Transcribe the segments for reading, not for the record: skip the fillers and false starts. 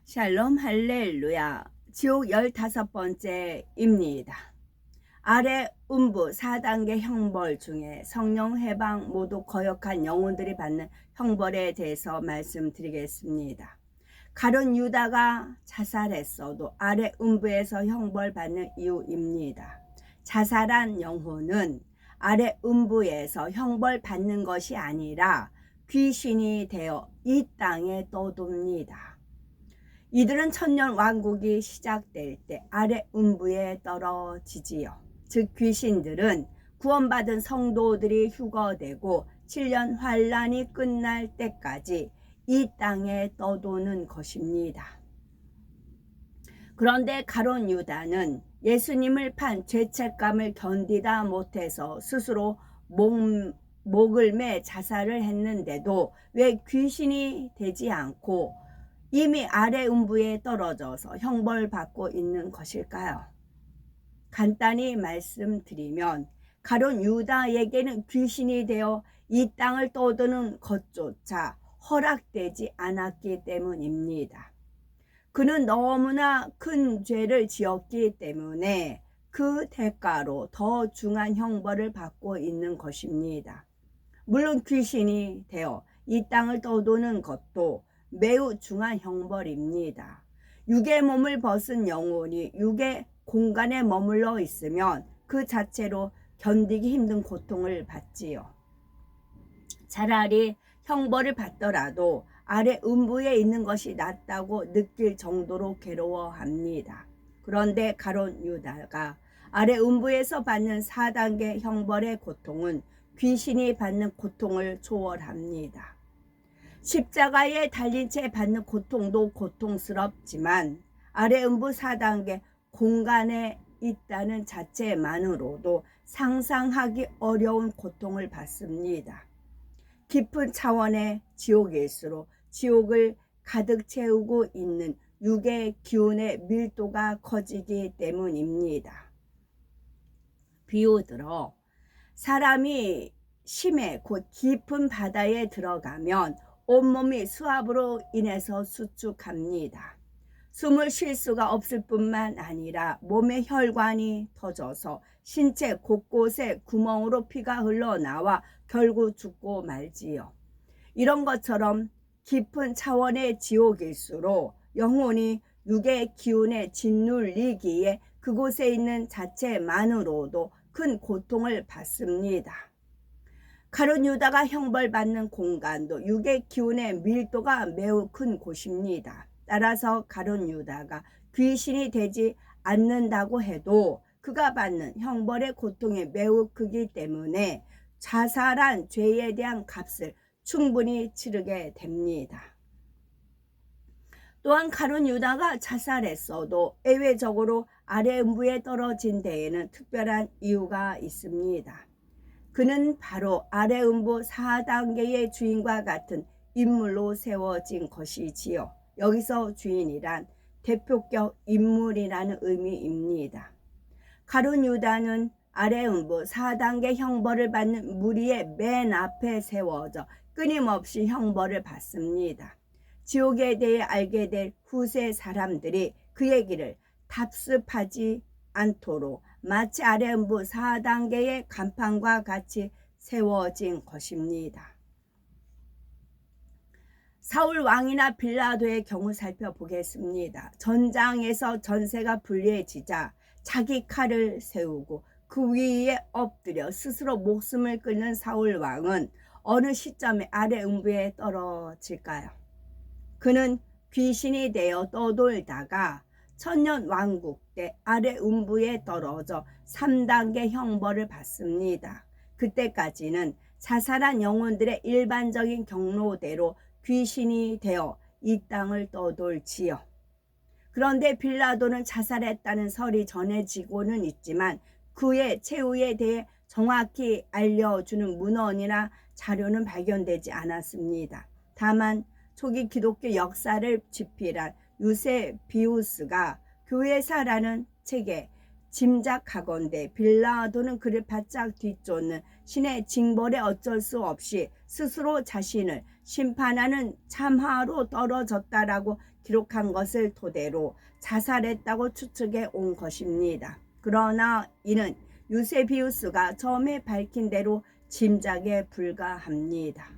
샬롬 할렐루야. 지옥 15번째입니다. 아래 음부 4단계 형벌 중에 성령 해방 모두 거역한 영혼들이 받는 형벌에 대해서 말씀드리겠습니다. 가룟 유다가 자살했어도 아래 음부에서 형벌 받는 이유입니다. 자살한 영혼은 아래 음부에서 형벌 받는 것이 아니라 귀신이 되어 이 땅에 떠돕니다. 이들은 천년 왕국이 시작될 때 아래 음부에 떨어지지요. 즉 귀신들은 구원받은 성도들이 휴거되고 7년 환란이 끝날 때까지 이 땅에 떠도는 것입니다. 그런데 가룟 유다는 예수님을 판 죄책감을 견디다 못해서 스스로 목을 매 자살을 했는데도 왜 귀신이 되지 않고 이미 아래 음부에 떨어져서 형벌받고 있는 것일까요? 간단히 말씀드리면 가룟 유다에게는 귀신이 되어 이 땅을 떠도는 것조차 허락되지 않았기 때문입니다. 그는 너무나 큰 죄를 지었기 때문에 그 대가로 더 중한 형벌을 받고 있는 것입니다. 물론 귀신이 되어 이 땅을 떠도는 것도 매우 중한 형벌입니다. 육의 몸을 벗은 영혼이 육의 공간에 머물러 있으면 그 자체로 견디기 힘든 고통을 받지요. 차라리 형벌을 받더라도 아래 음부에 있는 것이 낫다고 느낄 정도로 괴로워합니다. 그런데 가룟 유다가 아래 음부에서 받는 4단계 형벌의 고통은 귀신이 받는 고통을 초월합니다. 십자가에 달린 채 받는 고통도 고통스럽지만 아래 음부 4단계 공간에 있다는 자체만으로도 상상하기 어려운 고통을 받습니다. 깊은 차원의 지옥일수록 지옥을 가득 채우고 있는 육의 기운의 밀도가 커지기 때문입니다. 비유 들어 사람이 심해 곧 깊은 바다에 들어가면 온몸이 수압으로 인해서 수축합니다. 숨을 쉴 수가 없을 뿐만 아니라 몸의 혈관이 터져서 신체 곳곳에 구멍으로 피가 흘러나와 결국 죽고 말지요. 이런 것처럼 깊은 차원의 지옥일수록 영혼이 육의 기운에 짓눌리기에 그곳에 있는 자체만으로도 큰 고통을 받습니다. 가룟 유다가 형벌받는 공간도 육의 기운의 밀도가 매우 큰 곳입니다. 따라서 가룟 유다가 귀신이 되지 않는다고 해도 그가 받는 형벌의 고통이 매우 크기 때문에 자살한 죄에 대한 값을 충분히 치르게 됩니다. 또한 가룟 유다가 자살했어도 예외적으로 아래 음부에 떨어진 데에는 특별한 이유가 있습니다. 그는 바로 아래 음부 4단계의 주인과 같은 인물로 세워진 것이지요. 여기서 주인이란 대표격 인물이라는 의미입니다. 가룟 유다는 아래 음부 4단계 형벌을 받는 무리의 맨 앞에 세워져 끊임없이 형벌을 받습니다. 지옥에 대해 알게 될 후세 사람들이 그 얘기를 답습하지 않도록 마치 아래 음부 4단계의 간판과 같이 세워진 것입니다. 사울 왕이나 빌라도의 경우 살펴보겠습니다. 전장에서 전세가 불리해지자 자기 칼을 세우고 그 위에 엎드려 스스로 목숨을 끊는 사울 왕은 어느 시점에 아래 음부에 떨어질까요? 그는 귀신이 되어 떠돌다가 천년 왕국 때 아래 음부에 떨어져 3단계 형벌을 받습니다. 그때까지는 자살한 영혼들의 일반적인 경로대로 귀신이 되어 이 땅을 떠돌지요. 그런데 빌라도는 자살했다는 설이 전해지고는 있지만 그의 최후에 대해 정확히 알려주는 문헌이나 자료는 발견되지 않았습니다. 다만 초기 기독교 역사를 집필한 유세비우스가 교회사라는 책에 짐작하건대 빌라도는 그를 바짝 뒤쫓는 신의 징벌에 어쩔 수 없이 스스로 자신을 심판하는 참화로 떨어졌다라고 기록한 것을 토대로 자살했다고 추측해 온 것입니다. 그러나 이는 유세비우스가 처음에 밝힌 대로 짐작에 불과합니다.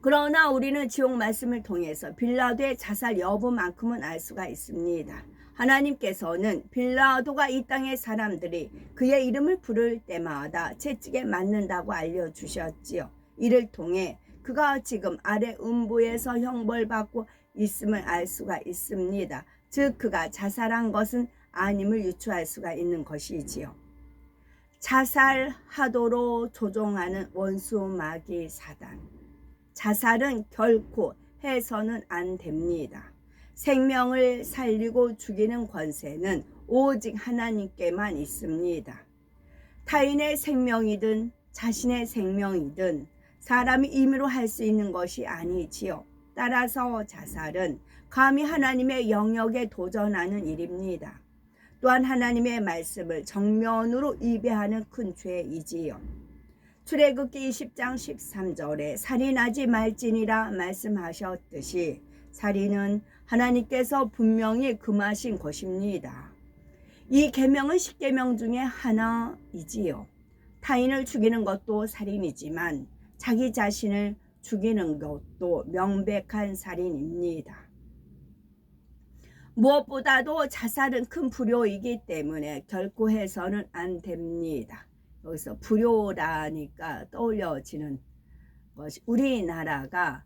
그러나 우리는 지옥 말씀을 통해서 빌라도의 자살 여부만큼은 알 수가 있습니다. 하나님께서는 빌라도가 이 땅의 사람들이 그의 이름을 부를 때마다 채찍에 맞는다고 알려주셨지요. 이를 통해 그가 지금 아래 음부에서 형벌받고 있음을 알 수가 있습니다. 즉 그가 자살한 것은 아님을 유추할 수가 있는 것이지요. 자살하도록 조종하는 원수 마귀 사단. 자살은 결코 해서는 안 됩니다. 생명을 살리고 죽이는 권세는 오직 하나님께만 있습니다. 타인의 생명이든 자신의 생명이든 사람이 임의로 할 수 있는 것이 아니지요. 따라서 자살은 감히 하나님의 영역에 도전하는 일입니다. 또한 하나님의 말씀을 정면으로 위배하는 큰 죄이지요. 출애굽기 20장 13절에 살인하지 말지니라 말씀하셨듯이 살인은 하나님께서 분명히 금하신 것입니다. 이 계명은 10계명 중에 하나이지요. 타인을 죽이는 것도 살인이지만 자기 자신을 죽이는 것도 명백한 살인입니다. 무엇보다도 자살은 큰 불효이기 때문에 결코 해서는 안 됩니다. 여기서 불효라니까 떠올려지는 것이 우리나라가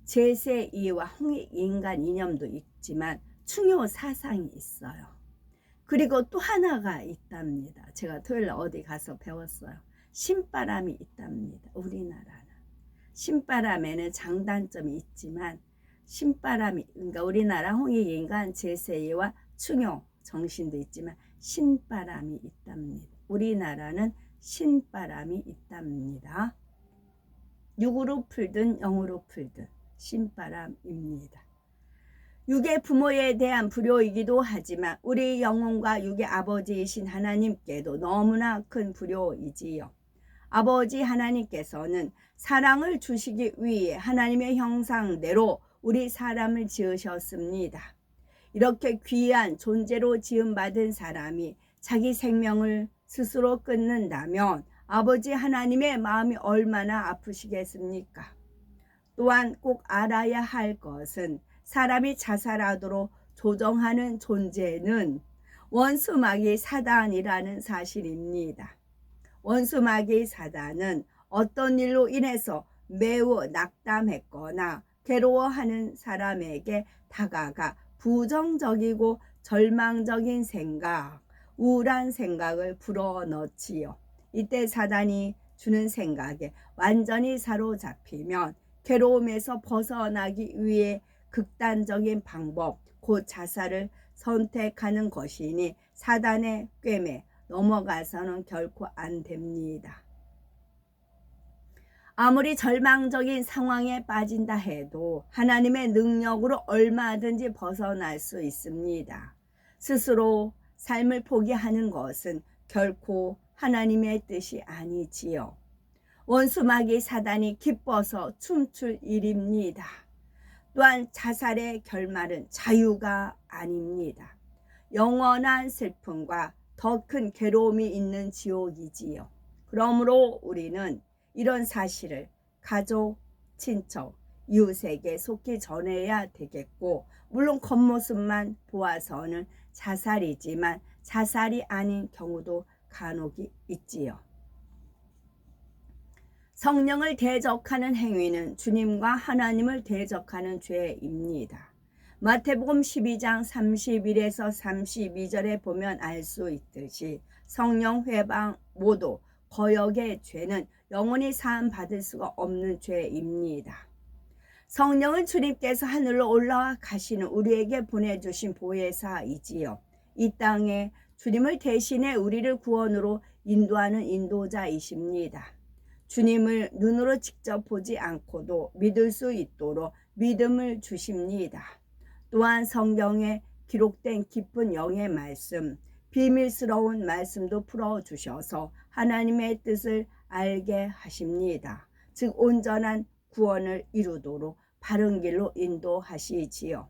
제세2와 홍익인간 이념도 있지만 충효 사상이 있어요. 그리고 또 하나가 있답니다. 제가 토요일 어디 가서 배웠어요. 신바람이 있답니다. 우리나라는. 신바람에는 장단점이 있지만 신바람이, 그러니까 우리나라 홍익인간 제세2와 충효 정신도 있지만 신바람이 있답니다. 우리나라는 신바람이 있답니다. 육으로 풀든 영으로 풀든 신바람입니다. 육의 부모에 대한 불효이기도 하지만 우리 영혼과 육의 아버지이신 하나님께도 너무나 큰 불효이지요. 아버지 하나님께서는 사랑을 주시기 위해 하나님의 형상대로 우리 사람을 지으셨습니다. 이렇게 귀한 존재로 지음받은 사람이 자기 생명을 스스로 끊는다면 아버지 하나님의 마음이 얼마나 아프시겠습니까? 또한 꼭 알아야 할 것은 사람이 자살하도록 조정하는 존재는 원수마귀 사단이라는 사실입니다. 원수마귀 사단은 어떤 일로 인해서 매우 낙담했거나 괴로워하는 사람에게 다가가 부정적이고 절망적인 생각, 우울한 생각을 불어넣지요. 이때 사단이 주는 생각에 완전히 사로잡히면 괴로움에서 벗어나기 위해 극단적인 방법, 곧 자살을 선택하는 것이니 사단의 꿰매 넘어가서는 결코 안 됩니다. 아무리 절망적인 상황에 빠진다 해도 하나님의 능력으로 얼마든지 벗어날 수 있습니다. 스스로 삶을 포기하는 것은 결코 하나님의 뜻이 아니지요. 원수마귀 사단이 기뻐서 춤출 일입니다. 또한 자살의 결말은 자유가 아닙니다. 영원한 슬픔과 더 큰 괴로움이 있는 지옥이지요. 그러므로 우리는 이런 사실을 가족, 친척, 이웃에게 속히 전해야 되겠고, 물론 겉모습만 보아서는 자살이지만 자살이 아닌 경우도 간혹 있지요. 성령을 대적하는 행위는 주님과 하나님을 대적하는 죄입니다. 마태복음 12장 31에서 32절에 보면 알 수 있듯이 성령 회방 모두 거역의 죄는 영원히 사함 받을 수가 없는 죄입니다. 성령은 주님께서 하늘로 올라와 가시는 우리에게 보내주신 보혜사이지요. 이 땅에 주님을 대신해 우리를 구원으로 인도하는 인도자이십니다. 주님을 눈으로 직접 보지 않고도 믿을 수 있도록 믿음을 주십니다. 또한 성경에 기록된 깊은 영의 말씀, 비밀스러운 말씀도 풀어주셔서 하나님의 뜻을 알게 하십니다. 즉 온전한 구원을 이루도록 바른 길로 인도하시지요.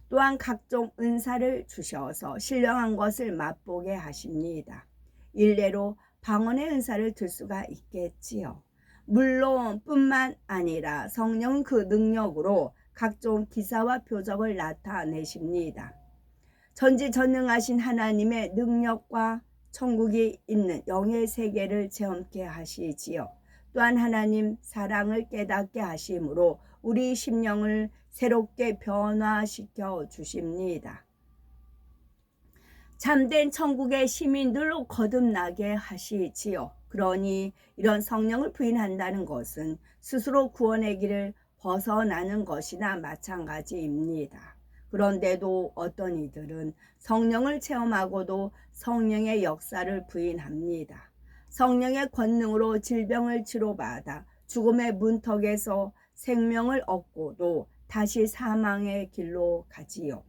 또한 각종 은사를 주셔서 신령한 것을 맛보게 하십니다. 일례로 방언의 은사를 들 수가 있겠지요. 물론 뿐만 아니라 성령 그 능력으로 각종 기사와 표적을 나타내십니다. 전지전능하신 하나님의 능력과 천국이 있는 영의 세계를 체험케 하시지요. 또한 하나님 사랑을 깨닫게 하심으로 우리 심령을 새롭게 변화시켜 주십니다. 참된 천국의 시민들로 거듭나게 하시지요. 그러니 이런 성령을 부인한다는 것은 스스로 구원의 길을 벗어나는 것이나 마찬가지입니다. 그런데도 어떤 이들은 성령을 체험하고도 성령의 역사를 부인합니다. 성령의 권능으로 질병을 치료받아 죽음의 문턱에서 생명을 얻고도 다시 사망의 길로 가지요.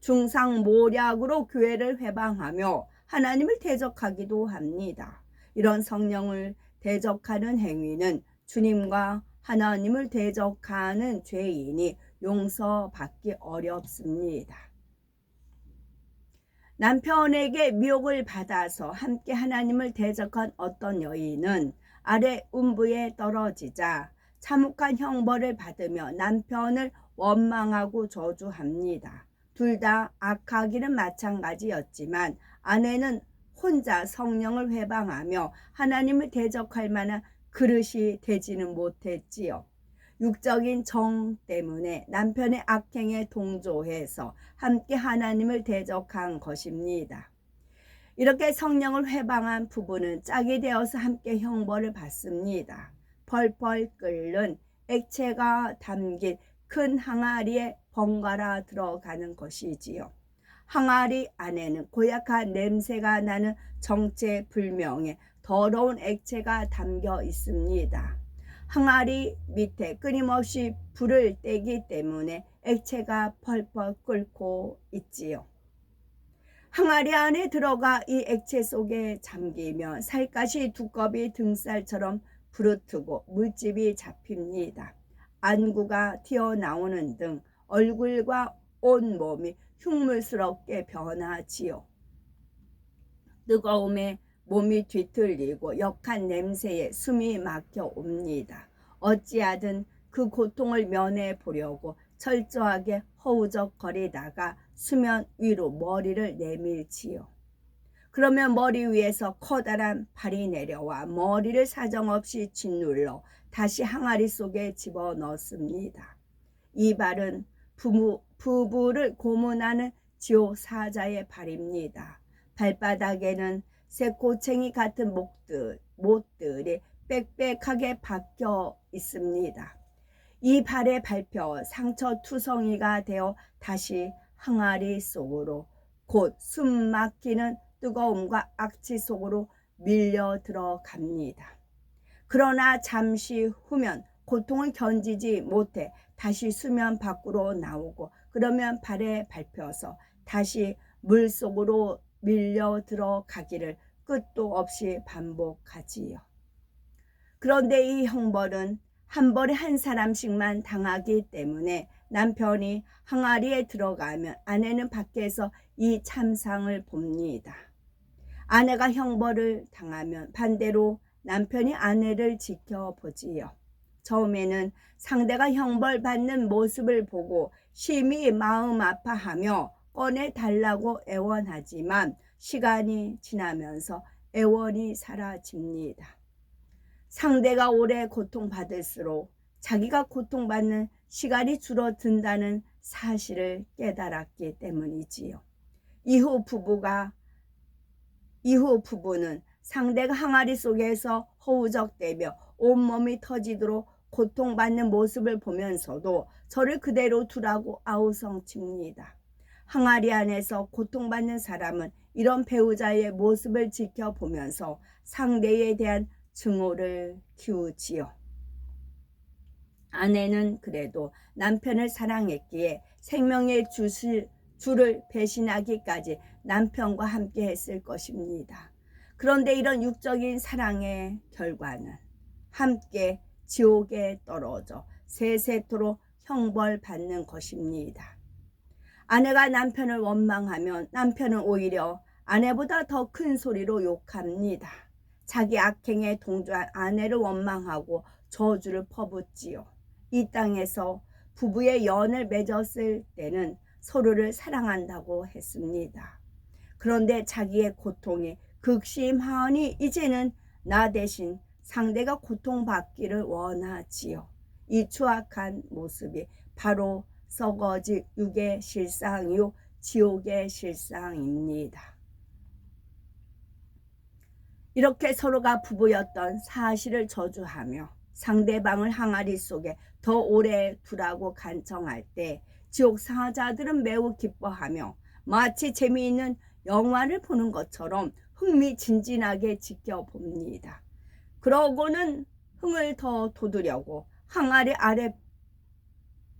중상모략으로 교회를 회방하며 하나님을 대적하기도 합니다. 이런 성령을 대적하는 행위는 주님과 하나님을 대적하는 죄인이 용서받기 어렵습니다. 남편에게 미혹을 받아서 함께 하나님을 대적한 어떤 여인은 아래 음부에 떨어지자 참혹한 형벌을 받으며 남편을 원망하고 저주합니다. 둘 다 악하기는 마찬가지였지만 아내는 혼자 성령을 회방하며 하나님을 대적할 만한 그릇이 되지는 못했지요. 육적인 정 때문에 남편의 악행에 동조해서 함께 하나님을 대적한 것입니다. 이렇게 성령을 회방한 부부는 짝이 되어서 함께 형벌을 받습니다. 펄펄 끓는 액체가 담긴 큰 항아리에 번갈아 들어가는 것이지요. 항아리 안에는 고약한 냄새가 나는 정체불명의 더러운 액체가 담겨 있습니다. 항아리 밑에 끊임없이 불을 떼기 때문에 액체가 펄펄 끓고 있지요. 항아리 안에 들어가 이 액체 속에 잠기면 살갗이 두꺼비 등살처럼 부르트고 물집이 잡힙니다. 안구가 튀어나오는 등 얼굴과 온몸이 흉물스럽게 변하지요. 뜨거움에 몸이 뒤틀리고 역한 냄새에 숨이 막혀 옵니다. 어찌하든 그 고통을 면해 보려고 철저하게 허우적거리다가 수면 위로 머리를 내밀지요. 그러면 머리 위에서 커다란 발이 내려와 머리를 사정없이 짓눌러 다시 항아리 속에 집어넣습니다. 이 발은 부부를 고문하는 지옥 사자의 발입니다. 발바닥에는 새꼬챙이 같은 못들이 빽빽하게 박혀 있습니다. 이 발에 밟혀 상처투성이가 되어 다시 항아리 속으로 곧 숨 막히는 뜨거움과 악취 속으로 밀려 들어갑니다. 그러나 잠시 후면 고통을 견디지 못해 다시 수면 밖으로 나오고 그러면 발에 밟혀서 다시 물속으로 밀려 들어가기를 끝도 없이 반복하지요. 그런데 이 형벌은 한 번에 한 사람씩만 당하기 때문에 남편이 항아리에 들어가면 아내는 밖에서 이 참상을 봅니다. 아내가 형벌을 당하면 반대로 남편이 아내를 지켜보지요. 처음에는 상대가 형벌받는 모습을 보고 심히 마음 아파하며 꺼내달라고 애원하지만 시간이 지나면서 애원이 사라집니다. 상대가 오래 고통받을수록 자기가 고통받는 시간이 줄어든다는 사실을 깨달았기 때문이지요. 이후 부부는 상대가 항아리 속에서 허우적대며 온몸이 터지도록 고통받는 모습을 보면서도 저를 그대로 두라고 아우성칩니다. 항아리 안에서 고통받는 사람은 이런 배우자의 모습을 지켜보면서 상대에 대한 증오를 키우지요. 아내는 그래도 남편을 사랑했기에 생명의 주를 배신하기까지 남편과 함께 했을 것입니다. 그런데 이런 육적인 사랑의 결과는 함께 지옥에 떨어져 세세토록 형벌받는 것입니다. 아내가 남편을 원망하면 남편은 오히려 아내보다 더 큰 소리로 욕합니다. 자기 악행에 동조한 아내를 원망하고 저주를 퍼붓지요. 이 땅에서 부부의 연을 맺었을 때는 서로를 사랑한다고 했습니다. 그런데 자기의 고통이 극심하니 이제는 나 대신 상대가 고통받기를 원하지요. 이 추악한 모습이 바로 썩어질 육의 실상이요 지옥의 실상입니다. 이렇게 서로가 부부였던 사실을 저주하며 상대방을 항아리 속에 더 오래 두라고 간청할 때 지옥 사자들은 매우 기뻐하며 마치 재미있는 영화를 보는 것처럼 흥미진진하게 지켜봅니다. 그러고는 흥을 더 돋우려고 항아리 아래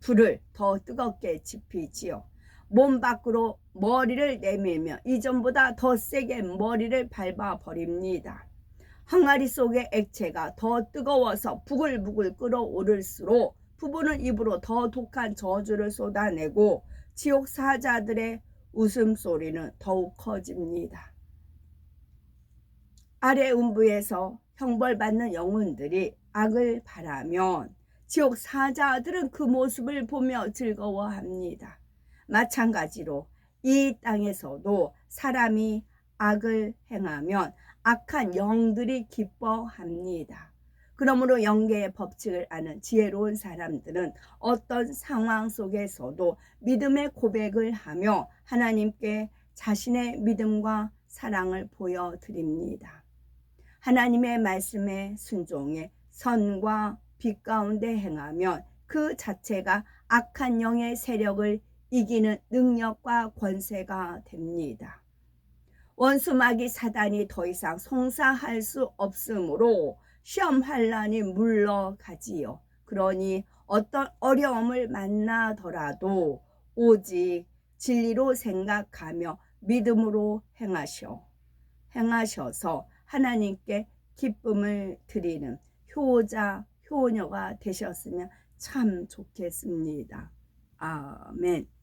불을 더 뜨겁게 지피지요. 몸 밖으로 머리를 내밀며 이전보다 더 세게 머리를 밟아버립니다. 항아리 속의 액체가 더 뜨거워서 부글부글 끓어오를수록 부부는 입으로 더 독한 저주를 쏟아내고 지옥 사자들의 웃음소리는 더욱 커집니다. 아래 음부에서 형벌받는 영혼들이 악을 바라면 지옥 사자들은 그 모습을 보며 즐거워합니다. 마찬가지로 이 땅에서도 사람이 악을 행하면 악한 영들이 기뻐합니다. 그러므로 영계의 법칙을 아는 지혜로운 사람들은 어떤 상황 속에서도 믿음의 고백을 하며 하나님께 자신의 믿음과 사랑을 보여드립니다. 하나님의 말씀에 순종해 선과 빛 가운데 행하면 그 자체가 악한 영의 세력을 이기는 능력과 권세가 됩니다. 원수 마귀 사단이 더 이상 송사할 수 없으므로 시험 환난이 물러가지요. 그러니 어떤 어려움을 만나더라도 오직 진리로 생각하며 믿음으로 행하셔서 하나님께 기쁨을 드리는 효자, 효녀가 되셨으면 참 좋겠습니다. 아멘.